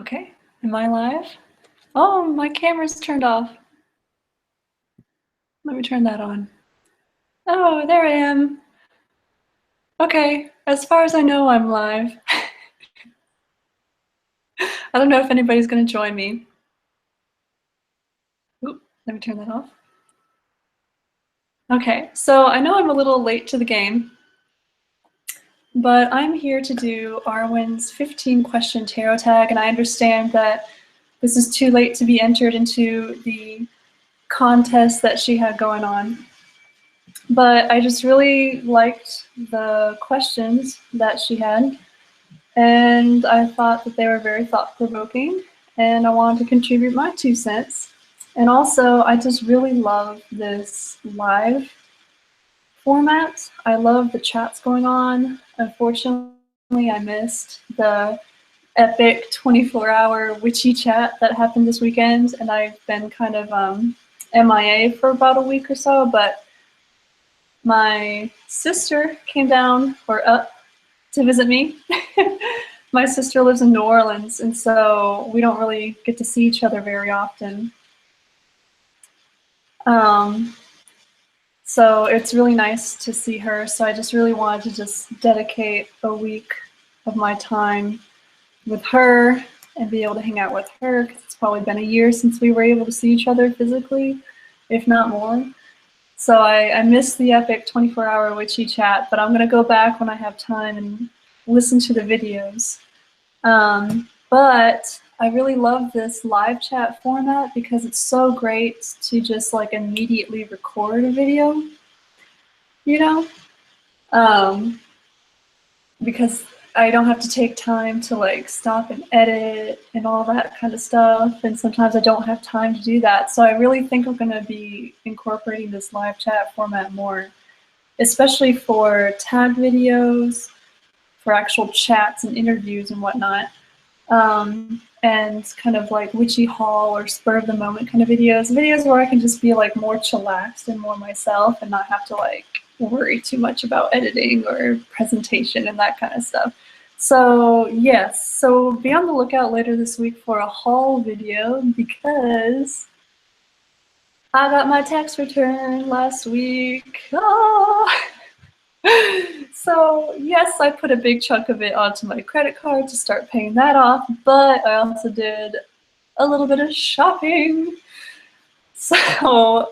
Okay, am I live? Oh, my camera's turned off. Let me turn that on. Oh, there I am. Okay, as far as I know, I'm live. I don't know if anybody's gonna join me. Oop, let me turn that off. Okay, so I know I'm a little late to the game, but I'm here to do Arwen's 15-question tarot tag, and I understand that this is too late to be entered into the contest that she had going on. But I just really liked the questions that she had, and I thought that they were very thought-provoking, and I wanted to contribute my 2 cents. And also, I just really love this live format. I love the chats going on. Unfortunately, I missed the epic 24-hour witchy chat that happened this weekend, and I've been kind of MIA for about a week or so, but my sister came down or up to visit me. My sister lives in New Orleans, and so we don't really get to see each other very often. So it's really nice to see her. So I just really wanted to just dedicate a week of my time with her and be able to hang out with her, because it's probably been a year since we were able to see each other physically, if not more. So I missed the epic 24-hour witchy chat, but I'm going to go back when I have time and listen to the videos. But I really love this live chat format because it's so great to just like immediately record a video, you know? Because I don't have to take time to like stop and edit and all that kind of stuff, and sometimes I don't have time to do that. So I really think I'm going to be incorporating this live chat format more, especially for tag videos, for actual chats and interviews and whatnot, and kind of like witchy haul or spur of the moment kind of videos where I can just be like more chillaxed and more myself and not have to like worry too much about editing or presentation and that kind of stuff. So yes, so be on the lookout later this week for a haul video, because I got my tax return last week. Oh. So yes, I put a big chunk of it onto my credit card to start paying that off, but I also did a little bit of shopping. So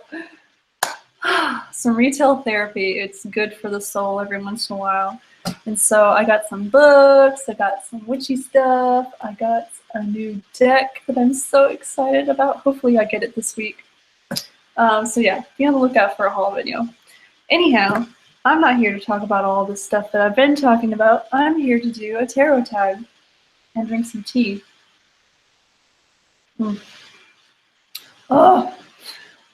some retail therapy, it's good for the soul every once in a while. And so I got some books, I got some witchy stuff, I got a new deck that I'm so excited about. Hopefully I get it this week. So yeah, be on the lookout for a haul video. Anyhow, I'm not here to talk about all this stuff that I've been talking about. I'm here to do a tarot tag and drink some tea. Oh,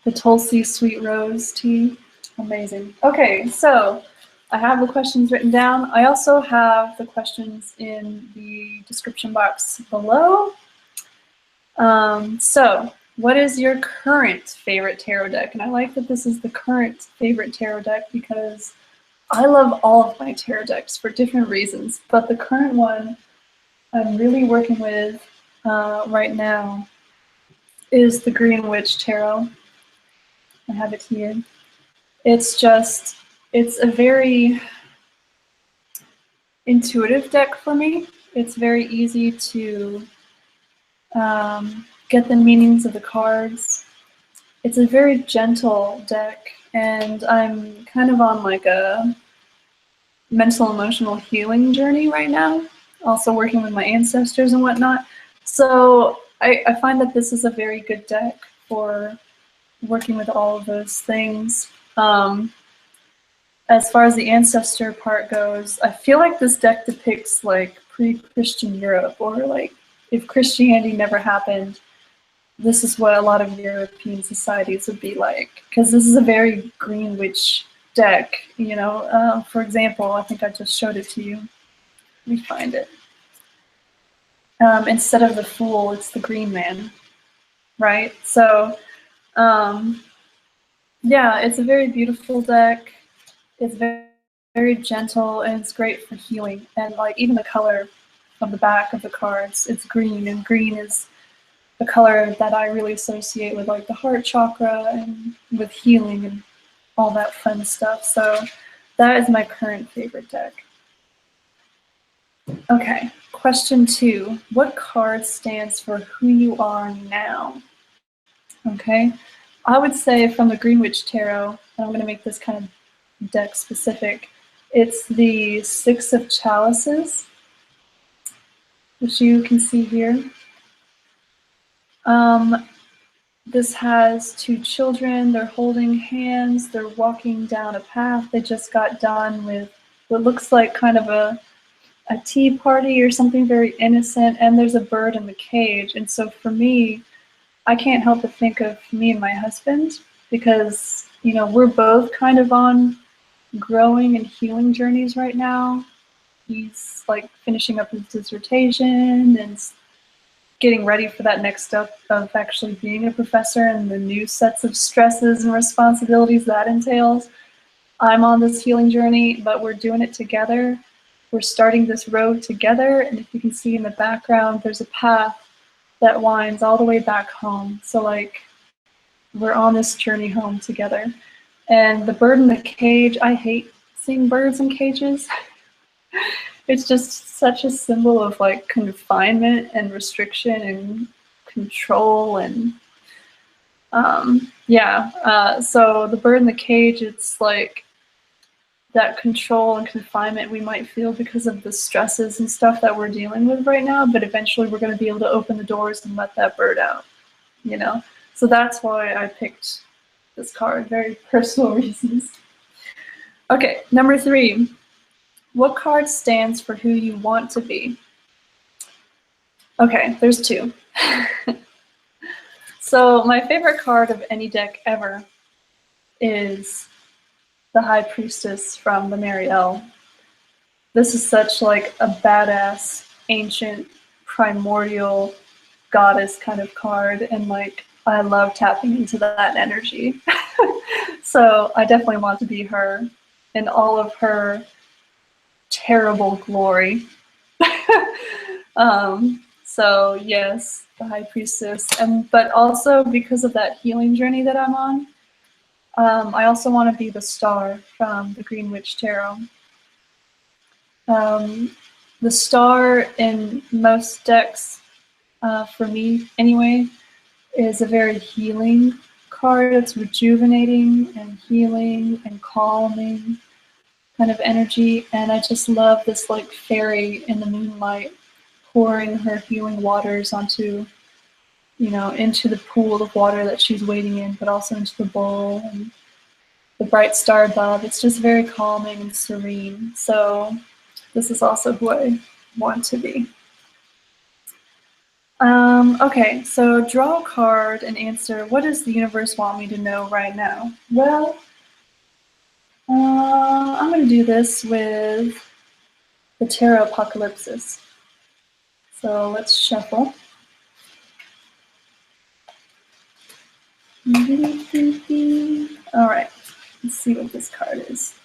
the Tulsi Sweet Rose tea. Amazing. Okay, so I have the questions written down. I also have the questions in the description box below. So, what is your current favorite tarot deck? And I like that this is the current favorite tarot deck because I love all of my tarot decks for different reasons, but the current one I'm really working with right now is the Green Witch Tarot. I have it here. It's a very intuitive deck for me. It's very easy to get the meanings of the cards. It's a very gentle deck, and I'm kind of on like a mental emotional healing journey right now, also working with my ancestors and whatnot. So I find that this is a very good deck for working with all of those things. As far as the ancestor part goes, I feel like this deck depicts like pre-Christian Europe, or like if Christianity never happened, this is what a lot of European societies would be like, because this is a very green witch deck, you know. For example, I think I just showed it to you. Let me find it. Instead of the Fool, it's the Green Man, right? So, yeah, it's a very beautiful deck. It's very, very gentle, and it's great for healing. And like even the color of the back of the cards, it's green, and green is the color that I really associate with like the heart chakra and with healing and all that fun stuff. So that is my current favorite deck. Okay, question 2. What card stands for who you are now? Okay, I would say from the Greenwich Tarot, and I'm going to make this kind of deck specific, it's the Six of Chalices, which you can see here. This has 2 children, they're holding hands, they're walking down a path. They just got done with what looks like kind of a tea party or something very innocent, and there's a bird in the cage. And so for me, I can't help but think of me and my husband, because, you know, we're both kind of on growing and healing journeys right now. He's like finishing up his dissertation and getting ready for that next step of actually being a professor and the new sets of stresses and responsibilities that entails. I'm on this healing journey, but we're doing it together. We're starting this road together, and if you can see in the background, there's a path that winds all the way back home. So like, we're on this journey home together. And the bird in the cage, I hate seeing birds in cages. It's just such a symbol of like confinement and restriction and control and so the bird in the cage, it's like that control and confinement we might feel because of the stresses and stuff that we're dealing with right now, but eventually we're going to be able to open the doors and let that bird out, you know? So that's why I picked this card, very personal reasons. Okay, number 3. What card stands for who you want to be? Okay, there's 2. So my favorite card of any deck ever is the High Priestess from the Marielle. This is such like a badass, ancient, primordial goddess kind of card, and like I love tapping into that energy. So I definitely want to be her in all of her terrible glory. So yes, the High Priestess, but also because of that healing journey that I'm on, I also want to be the Star from the Greenwich Tarot. The Star in most decks, for me anyway, is a very healing card. It's rejuvenating and healing and calming kind of energy, and I just love this like fairy in the moonlight pouring her healing waters onto, you know, into the pool of water that she's wading in, but also into the bowl and the bright star above. It's just very calming and serene. So this is also who I want to be. Okay, so draw a card and answer, what does the universe want me to know right now? Well, I'm going to do this with the Tarot Apocalypsis. So let's shuffle. All right, let's see what this card is.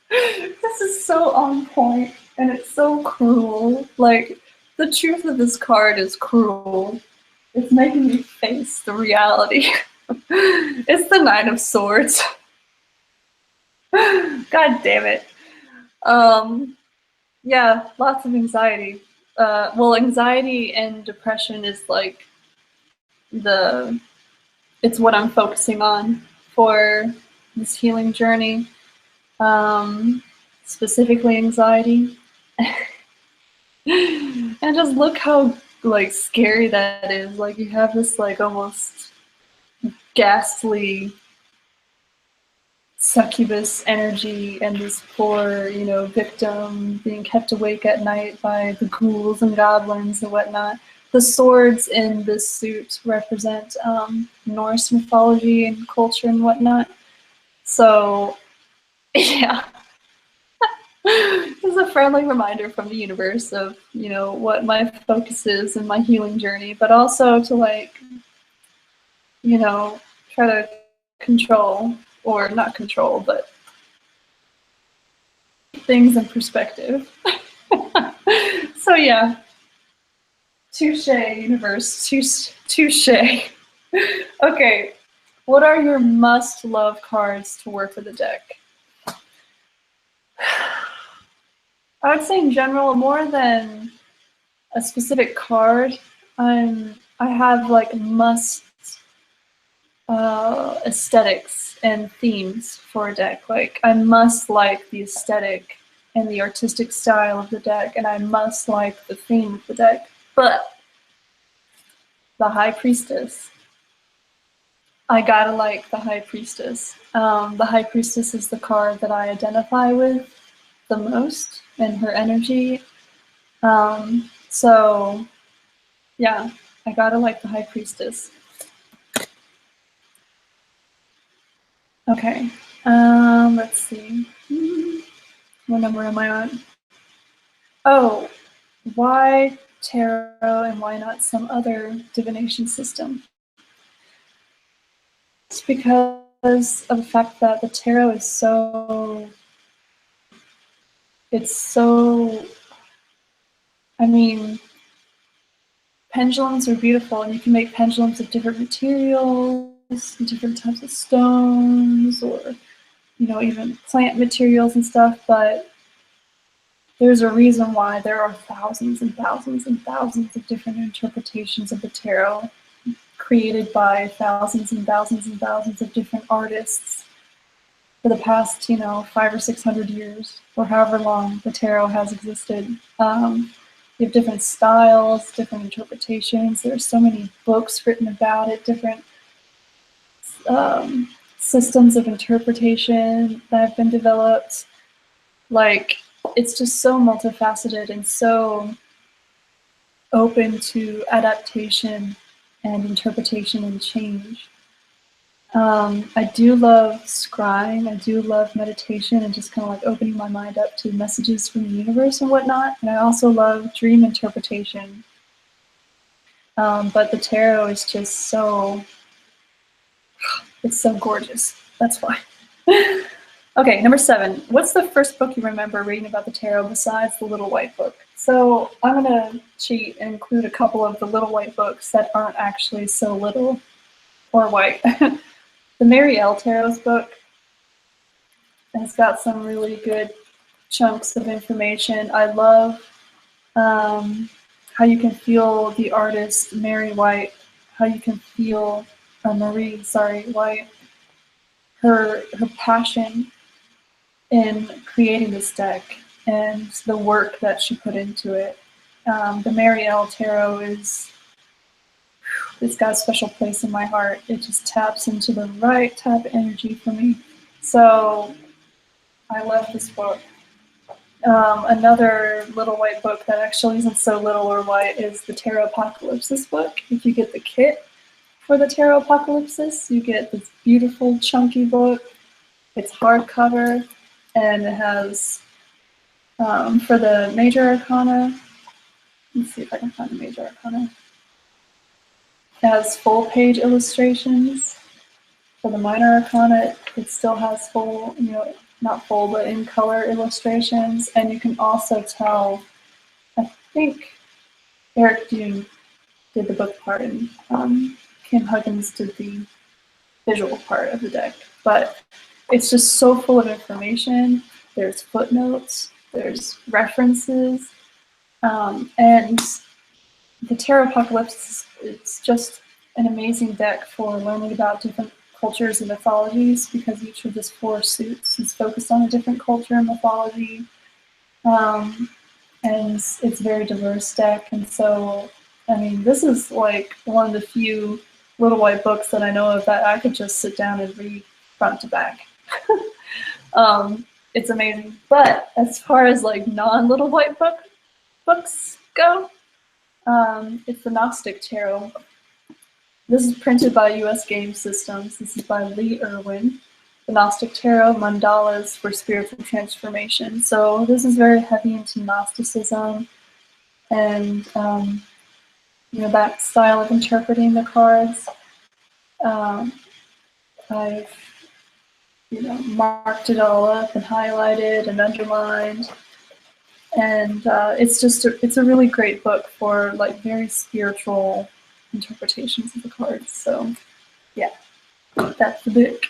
This is so on point, and it's so cruel. Like, the truth of this card is cruel. It's making me face the reality. It's the Nine of Swords. God damn it. Yeah, lots of anxiety. Well, anxiety and depression is like it's what I'm focusing on for this healing journey. Specifically anxiety. And just look how like scary that is. Like, you have this like almost ghastly succubus energy and this poor, you know, victim being kept awake at night by the ghouls and goblins and whatnot. The swords in this suit represent Norse mythology and culture and whatnot. So, yeah. It's a friendly reminder from the universe of, you know, what my focus is in my healing journey, but also to like, you know, try to control, or not control, but things in perspective. So yeah, touche, universe, touche. Okay, what are your must-love cards to work with a deck? I would say in general, more than a specific card, I have like must aesthetics and themes for a deck. Like I must like the aesthetic and the artistic style of the deck, and I must like the theme of the deck. But the High Priestess, I gotta like the High Priestess. The High Priestess is the card that I identify with the most and her energy. So yeah, I gotta like the High Priestess. Okay, let's see. What number am I on? Oh, why tarot and why not some other divination system? It's because of the fact that the tarot is so, I mean, pendulums are beautiful, and you can make pendulums of different materials, different types of stones, or, you know, even plant materials and stuff, but there's a reason why there are thousands and thousands and thousands of different interpretations of the tarot created by thousands and thousands and thousands of different artists for the past, you know, 500 or 600 years, or however long the tarot has existed. You have different styles, different interpretations. There are so many books written about it, different systems of interpretation that have been developed. Like, it's just so multifaceted and so open to adaptation and interpretation and change. I do love scrying, I do love meditation and just kind of like opening my mind up to messages from the universe and whatnot. And I also love dream interpretation. But the tarot is just so, it's so gorgeous. That's why. Okay, number 7. What's the first book you remember reading about the tarot besides the Little White Book? So I'm gonna cheat and include a couple of the Little White books that aren't actually so little or white. The Mary L. Tarot's book has got some really good chunks of information. I love how you can feel the artist Mary White, how you can feel Marie White, her passion in creating this deck and the work that she put into it. The Mary L. Tarot it's got a special place in my heart. It just taps into the right type of energy for me. So I love this book. Another Little White book that actually isn't so little or white is the Tarot Apocalypsis book. If you get the kit for the Tarot Apocalypsis, you get this beautiful chunky book. It's hardcover, and it has, for the Major Arcana, let's see if I can find the Major Arcana. It has full page illustrations. For the Minor Arcana, it still has full, you know, not full, but in color illustrations. And you can also tell, I think Eric Dune did the book part and Kim Huggins did the visual part of the deck. But it's just so full of information. There's footnotes, there's references, and the Tarot Apocalypse, it's just an amazing deck for learning about different cultures and mythologies, because each of these 4 suits is focused on a different culture and mythology. And it's a very diverse deck. And so, I mean, this is like one of the few Little White books that I know of that I could just sit down and read front to back. It's amazing. But as far as like non-Little White books go, it's the Gnostic Tarot. This is printed by US Game Systems. This is by Lee Arwen. The Gnostic Tarot, Mandalas for Spiritual Transformation. So this is very heavy into Gnosticism and you know, that style of interpreting the cards. marked it all up and highlighted and underlined. And it's a really great book for like very spiritual interpretations of the cards. So yeah, that's the book.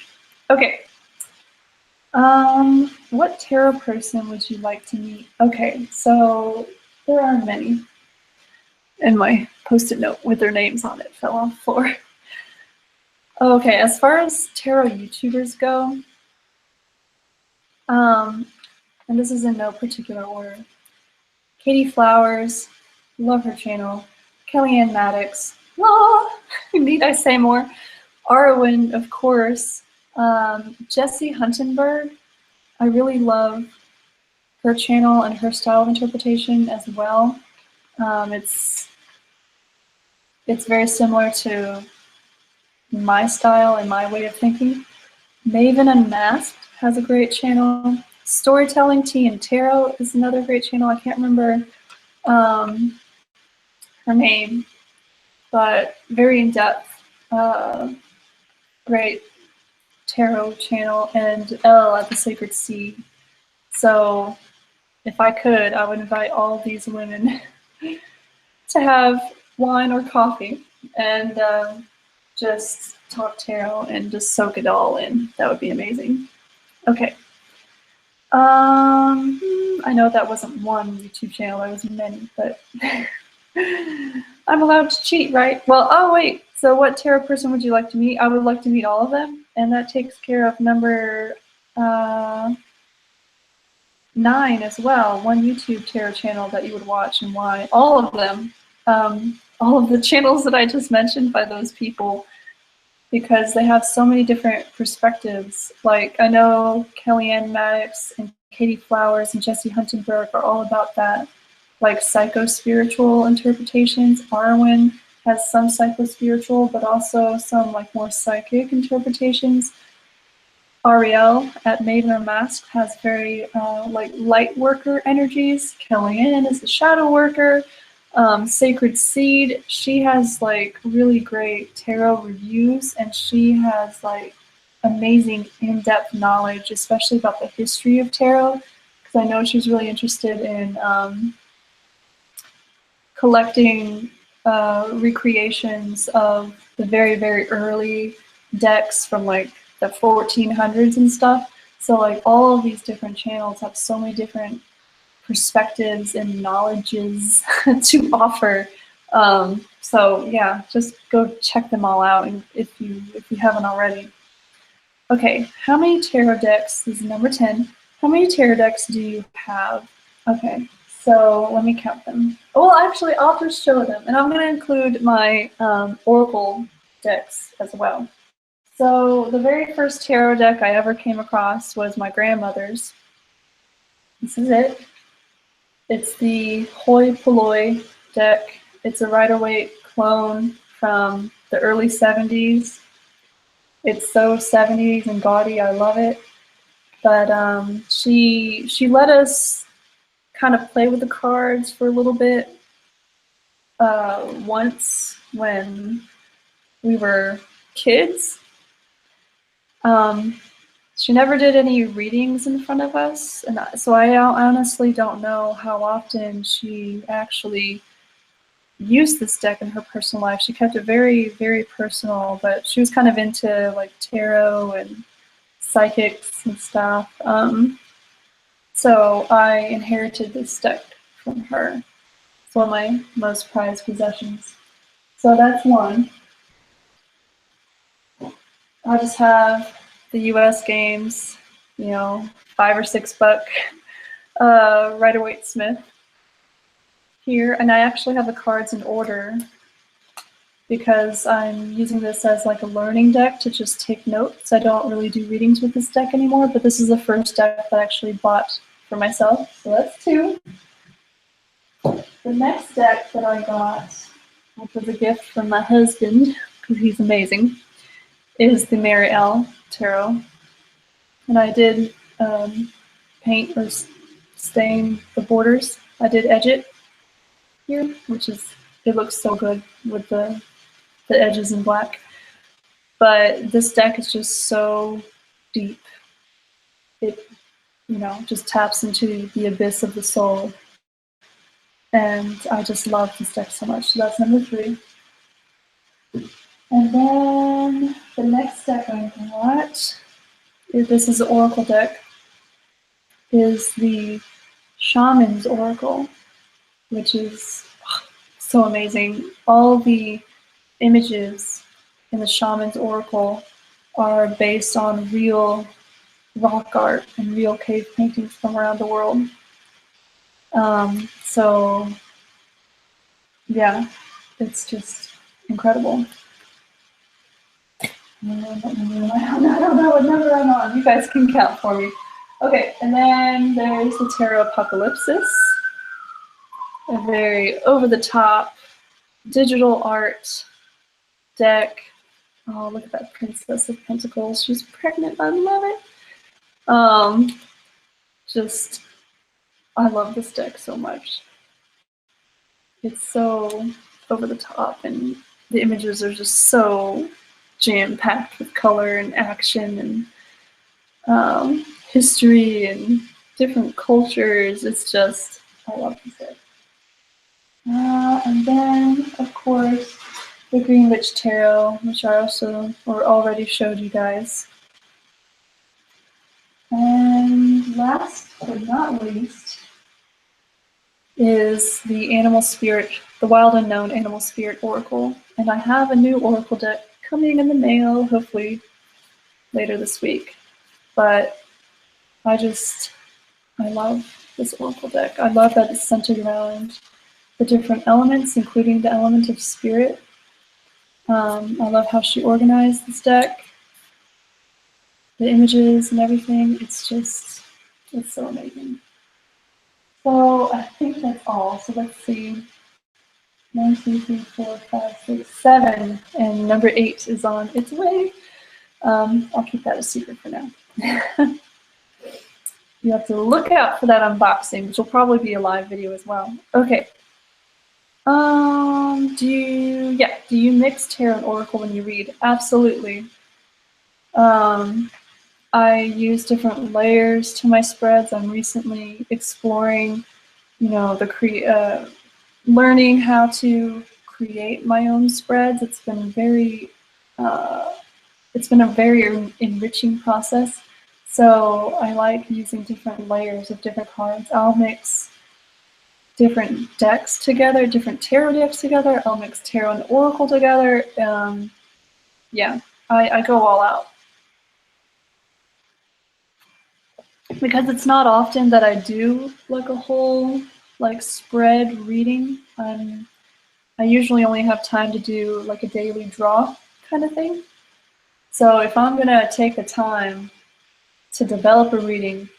Okay. What tarot person would you like to meet? Okay, so there are many. And my post-it note with their names on it fell on the floor. Okay, as far as tarot YouTubers go, and this is in no particular order. Katie Flowers, love her channel. Kellyanne Maddox, need I say more? Arwen, of course. Jessie Huntenberg, I really love her channel and her style of interpretation as well. It's very similar to my style and my way of thinking. Maven Unmasked has a great channel. Storytelling Tea and Tarot is another great channel. I can't remember her name, but very in-depth, great tarot channel. And Elle at the Sacred Sea. So if I could, I would invite all these women to have wine or coffee and just talk tarot and just soak it all in. That would be amazing. Okay. I know that wasn't one YouTube channel, there was many, but I'm allowed to cheat, right? Well, oh wait, so what tarot person would you like to meet? I would like to meet all of them, and that takes care of number 9 as well. One YouTube tarot channel that you would watch and why. All of them. All of the channels that I just mentioned by those people, because they have so many different perspectives. Like, I know Kellyanne Maddox and Katie Flowers and Jessie Huntenberg are all about that, like psycho-spiritual interpretations. Arwen has some psycho-spiritual, but also some like more psychic interpretations. Ariel at Maven Unmasked has very like light worker energies. Kellyanne is the shadow worker. Sacred Seed, she has like really great tarot reviews, and she has like amazing in-depth knowledge, especially about the history of tarot, because I know she's really interested in collecting recreations of the very, very early decks from like the 1400s and stuff. So like all of these different channels have so many different perspectives and knowledges to offer. So yeah, just go check them all out if you haven't already. Okay, how many tarot decks, this is number 10, how many tarot decks do you have? Okay, so let me count them. Well, actually, I'll just show them, and I'm going to include my Oracle decks as well. So the very first tarot deck I ever came across was my grandmother's. This is it. It's the Hoi Polloi deck. It's a Rider-Waite clone from the early 70s. It's so 70s and gaudy, I love it. But she let us kind of play with the cards for a little bit once when we were kids. She never did any readings in front of us, and so I honestly don't know how often she actually used this deck in her personal life. She kept it very, very personal, but she was kind of into like tarot and psychics and stuff. So I inherited this deck from her. It's one of my most prized possessions. So that's one. I just have the US games, you know, $5 or $6 Rider-Waite Smith here, and I actually have the cards in order because I'm using this as like a learning deck to just take notes. I don't really do readings with this deck anymore, but this is the first deck that I actually bought for myself, so that's 2. The next deck that I got, which was a gift from my husband, because he's amazing, is the Mary L. Tarot. And I did paint or stain the borders. I did edge it here, which is, it looks so good with the edges in black. But this deck is just so deep it, you know, just taps into the abyss of the soul. And I just love this deck so much. So that's number 3. And then the next deck I'm got, this is the Oracle deck, is the Shaman's Oracle, which is so amazing. All the images in the Shaman's Oracle are based on real rock art and real cave paintings from around the world. So yeah, it's just incredible. I don't know what number I'm on. You guys can count for me. Okay, and then there's the Tarot Apocalypsis, a very over-the-top digital art deck. Oh, look at that Princess of Pentacles. She's pregnant. I love it. I love this deck so much. It's so over the top, and the images are just so jam-packed with color and action and history and different cultures. It's just, I love this deck. And then, of course, the StudentWitch Tarot, which I already showed you guys. And last but not least is the Animal Spirit, the Wild Unknown Animal Spirit Oracle. And I have a new Oracle deck coming in the mail, hopefully later this week. But I love this Oracle deck. I love that it's centered around the different elements, including the element of spirit. I love how she organized this deck, the images and everything. It's so amazing. So I think that's all. So let's see. 1, 2, 3, 4, 5, 6, 7, and number 8 is on its way. I'll keep that a secret for now. You have to look out for that unboxing, which will probably be a live video as well. Okay. Do you mix tarot and oracle when you read? Absolutely. I use different layers to my spreads. I'm recently exploring, you know, learning how to create my own spreads. It's been a very enriching process. So I like using different layers of different cards. I'll mix different decks together, different tarot decks together. I'll mix tarot and oracle together. Yeah, I go all out. Because it's not often that I do like a whole spread reading. I usually only have time to do like a daily draw kind of thing. So if I'm gonna take the time to develop a reading,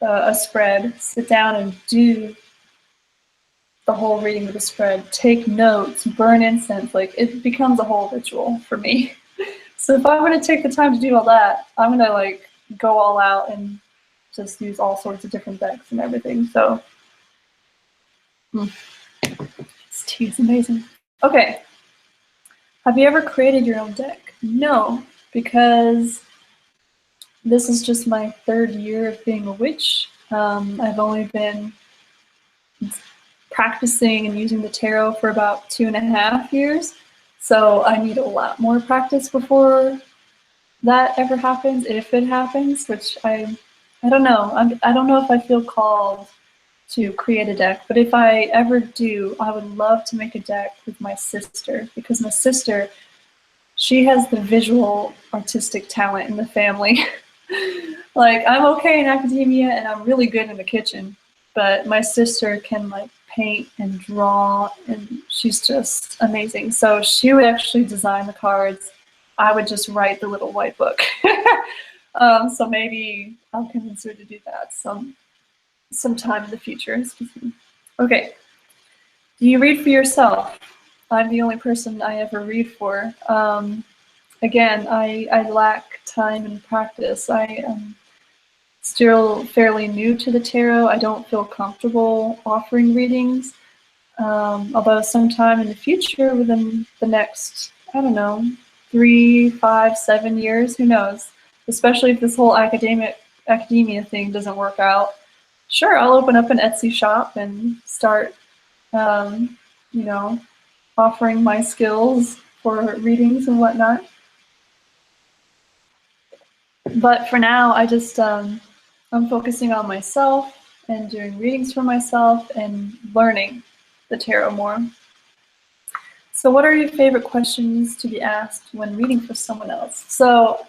a spread, sit down and do the whole reading of the spread, take notes, burn incense, it becomes a whole ritual for me. So if I'm gonna take the time to do all that, I'm gonna go all out and just use all sorts of different decks and everything. So tea is amazing. Okay. Have you ever created your own deck? No, because this is just my 3rd year of being a witch. I've only been practicing and using the tarot for about 2.5 years. So I need a lot more practice before that ever happens, if it happens, which I don't know. I don't know if I feel called to create a deck, but if I ever do, I would love to make a deck with my sister, because my sister, she has the visual artistic talent in the family. I'm okay in academia and I'm really good in the kitchen, but my sister can paint and draw, and she's just amazing. So she would actually design the cards. I would just write the little white book. So maybe I'll convince her to do that sometime in the future. Okay. Do you read for yourself? I'm the only person I ever read for. Again, I lack time and practice. I am still fairly new to the tarot. I don't feel comfortable offering readings. Although sometime in the future, within the next, I don't know, 3, 5, 7 years, who knows? Especially if this whole academic academia thing doesn't work out, sure, I'll open up an Etsy shop and start, you know, offering my skills for readings and whatnot. But for now, I just, I'm focusing on myself and doing readings for myself and learning the tarot more. So what are your favorite questions to be asked when reading for someone else? So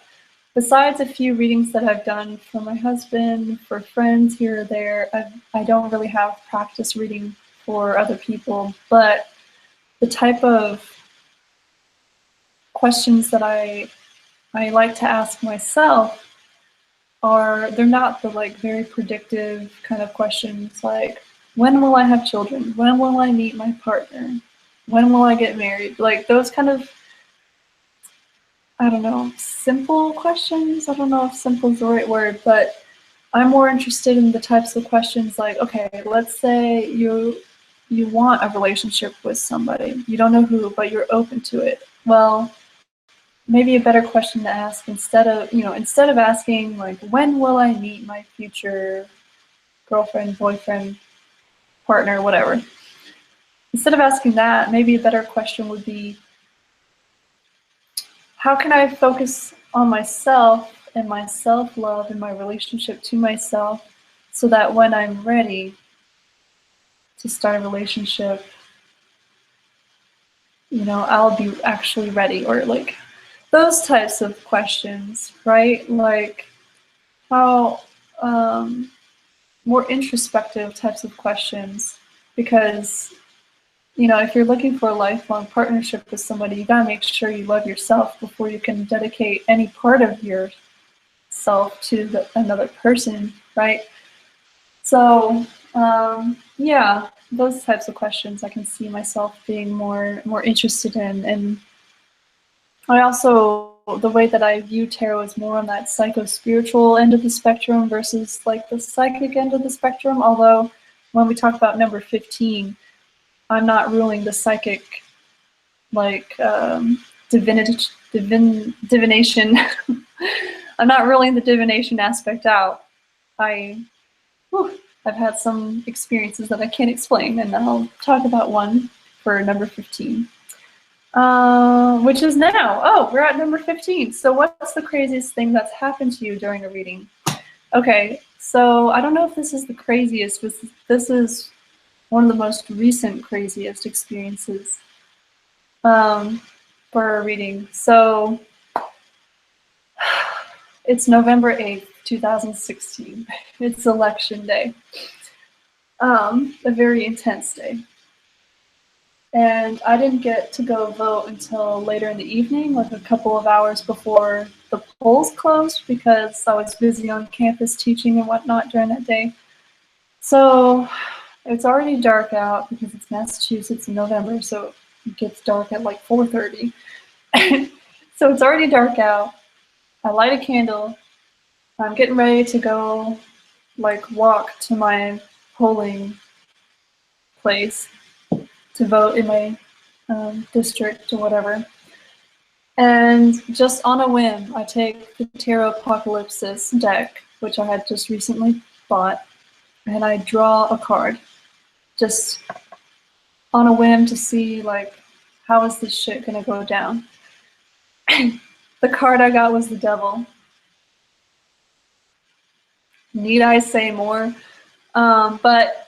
besides a few readings that I've done for my husband, for friends here or there, I don't really have practice reading for other people, but the type of questions that I like to ask myself they're not the like very predictive kind of questions like, when will I have children? When will I meet my partner? When will I get married? Like those kind of, I don't know, simple questions. I don't know if simple is the right word, but I'm more interested in the types of questions like, okay, let's say you want a relationship with somebody. You don't know who, but you're open to it. Well, maybe a better question to ask instead of asking like, when will I meet my future girlfriend, boyfriend, partner, whatever. Instead of asking that, maybe a better question would be, how can I focus on myself and my self-love and my relationship to myself so that when I'm ready to start a relationship, I'll be actually ready, or like those types of questions, right? Like how more introspective types of questions, because if you're looking for a lifelong partnership with somebody, you gotta make sure you love yourself before you can dedicate any part of yourself to another person, right? So yeah, those types of questions I can see myself being more interested in. And I also, the way that I view tarot is more on that psycho-spiritual end of the spectrum versus like the psychic end of the spectrum. Although when we talk about number 15, I'm not ruling the psychic, like divination. I'm not ruling the divination aspect out. I've had some experiences that I can't explain, and I'll talk about one for number 15. Which is now. Oh, we're at number 15. So what's the craziest thing that's happened to you during a reading? Okay, so I don't know if this is the craziest, but this is one of the most recent craziest experiences for a reading. So it's November 8th, 2016. It's election day. A very intense day. And I didn't get to go vote until later in the evening, like a couple of hours before the polls closed, because I was busy on campus teaching and whatnot during that day. So it's already dark out because it's Massachusetts in November, so it gets dark at like 4:30. So it's already dark out. I light a candle. I'm getting ready to go like walk to my polling place to vote in my district or whatever. And just on a whim, I take the Tarot Apocalypsis deck, which I had just recently bought, and I draw a card. Just on a whim to see, like, how is this shit gonna go down? The card I got was the Devil. Need I say more? But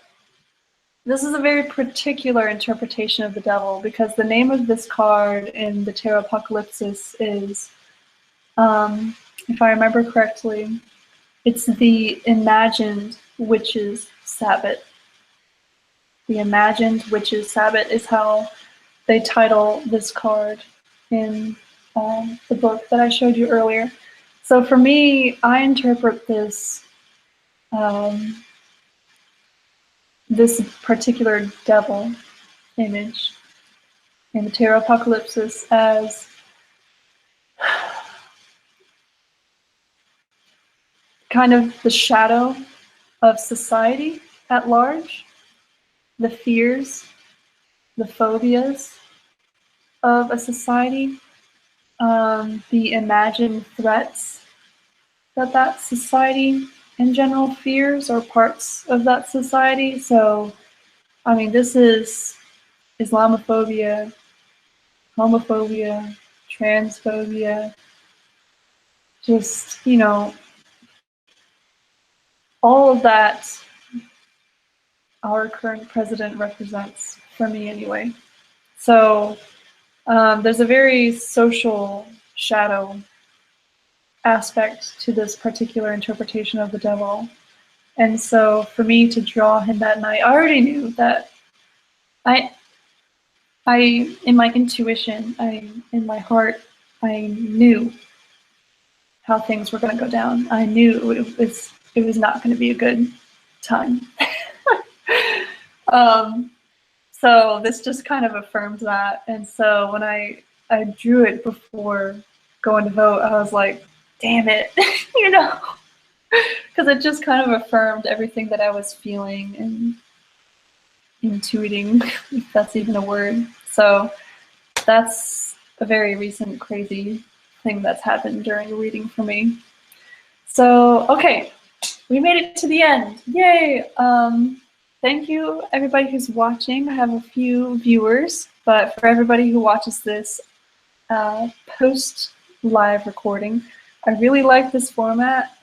this is a very particular interpretation of the Devil, because the name of this card in the Tarot Apocalypsis is, if I remember correctly, it's the Imagined Witch's Sabbath. The Imagined Witch's Sabbath is how they title this card in the book that I showed you earlier. So for me, I interpret this this particular devil image in the Tarot Apocalypsis as kind of the shadow of society at large, the fears, the phobias of a society, the imagined threats that society in general fears or parts of that society. So, I mean, this is Islamophobia, homophobia, transphobia, just, you know, all of that our current president represents, for me anyway. So there's a very social shadow aspect to this particular interpretation of the devil. And so for me to draw him that night, I already knew that I in my intuition, in my heart, I knew how things were going to go down. I knew it was not going to be a good time. So this just kind of affirmed that. And so when I drew it before going to vote, I was like, damn it, you know, because it just kind of affirmed everything that I was feeling and intuiting, if that's even a word. So that's a very recent crazy thing that's happened during a reading for me. So, okay, we made it to the end. Yay! Thank you, everybody who's watching. I have a few viewers, but for everybody who watches this post-live recording, I really like this format.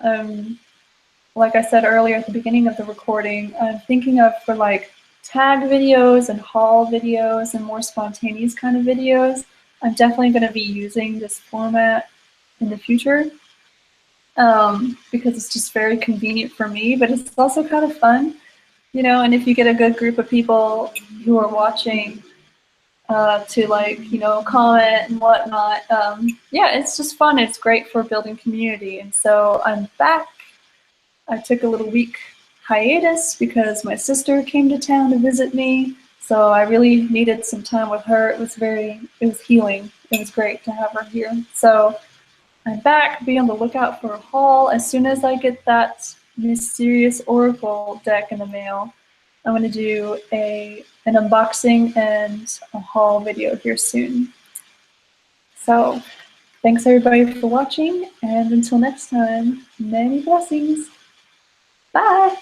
Like I said earlier at the beginning of the recording, I'm thinking of for like tag videos and haul videos and more spontaneous kind of videos. I'm definitely going to be using this format in the future because it's just very convenient for me, but it's also kind of fun. You know, and if you get a good group of people who are watching to like, you know, comment and whatnot, yeah, it's just fun. It's great for building community. And so I'm back. I took a little week hiatus because my sister came to town to visit me. So I really needed some time with her. It was healing. It was great to have her here. So I'm back. Be on the lookout for a haul. As soon as I get that mysterious oracle deck in the mail, I'm going to do an unboxing and a haul video here soon. So thanks everybody for watching, and until next time, many blessings. Bye.